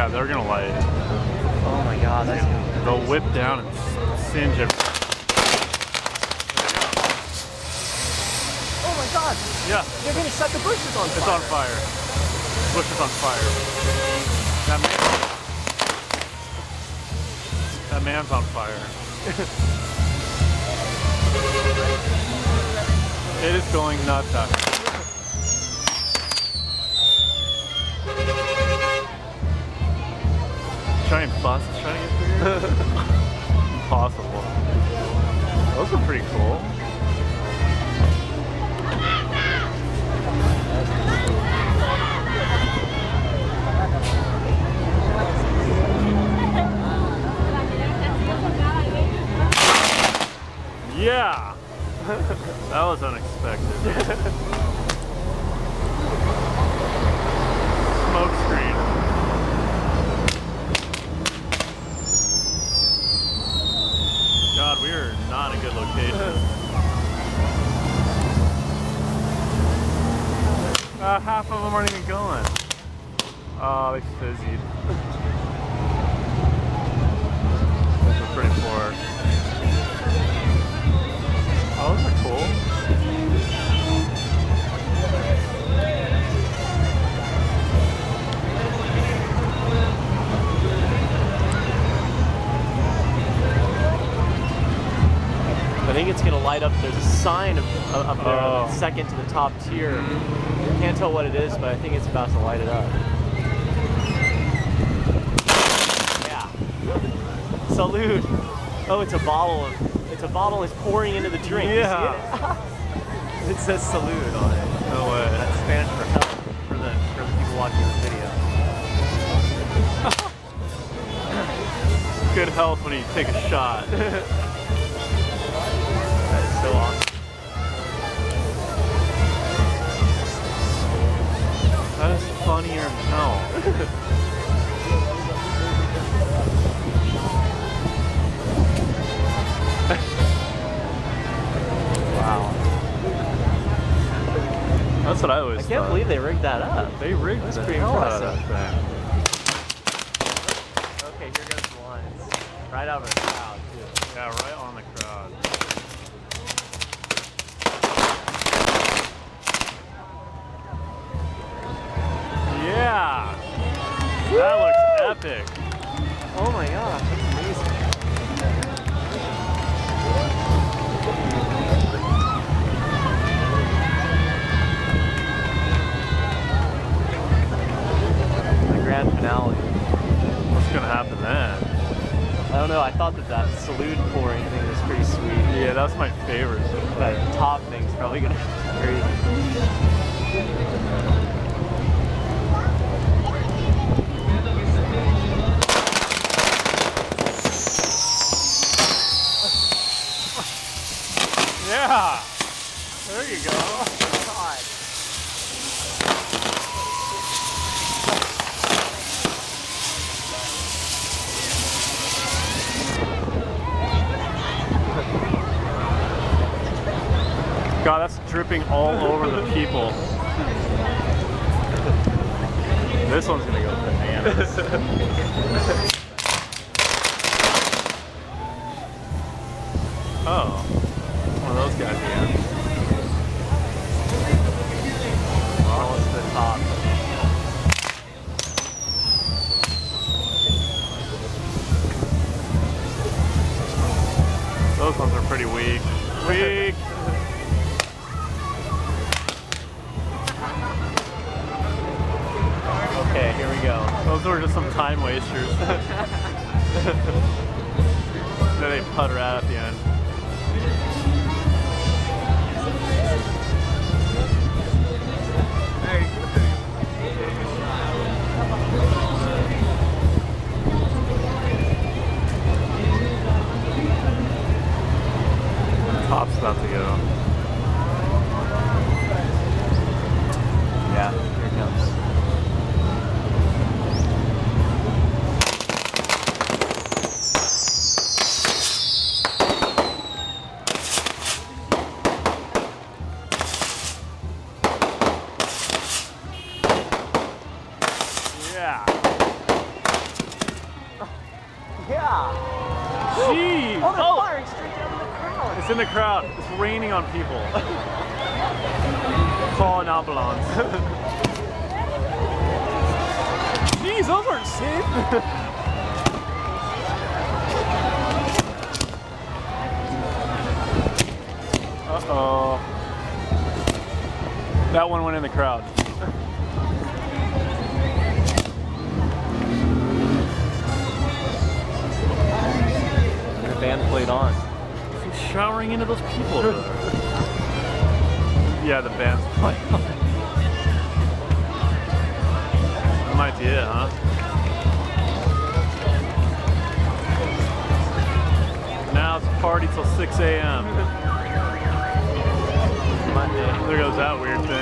Yeah, they're gonna light it. Oh my god, that's gonna be They'll whip down and singe it. Oh my god! Yeah. They're gonna set the bushes on fire. It's on fire. The bush is on fire. That man's on fire. It is going nuts out here. Giant bus is trying to get through here? Impossible. Those are pretty cool. Yeah! That was unexpected. Smoke screen. God, we are not in a good location. Half of them aren't even going. Oh, they fizzied. Those are pretty poor. Oh, those are cool. I think it's gonna light up. There's a sign up there, second to the top tier. Can't tell what it is, but I think it's about to light it up. Yeah. Salute. Oh, it's a bottle. It's a bottle. It's pouring into the drink. Yeah. It says salute on it. No way. That's Spanish for help for the people watching this video. Good health when you take a shot. That is so awesome. That is funnier than hell. Wow. That's what I always I can't believe they rigged that up. They rigged That's the pretty hell out of impressive. that thing. Okay, here goes the lines. Right out of the crowd, too. Yeah, right on the crowd. Yeah! That looks epic. Oh my gosh, that's amazing. The grand finale. What's gonna happen then? I don't know, I thought that salute pouring thing was pretty sweet. Yeah, that's my favorite. That top thing's probably gonna be crazy. Yeah! There you go. Oh God. God, that's dripping all over the people. This one's gonna go bananas. Oh. One of those guys again. Almost to the top. Those ones are pretty weak. Weak! Okay, here we go. Those were just some time wasters. Then they putter out at the end. Top's about to go. Yeah, here it comes. Yeah. Yeah. Jeez. Oh, they're firing straight down in the crowd. It's in the crowd. It's raining on people. Call an ambulance. Jeez, those aren't safe. Uh-oh. That one went in the crowd. The band played on. He's showering into those people over there. Yeah, the band's playing. That might be it, huh? Now it's a party till 6 a.m. Monday. There goes that weird thing.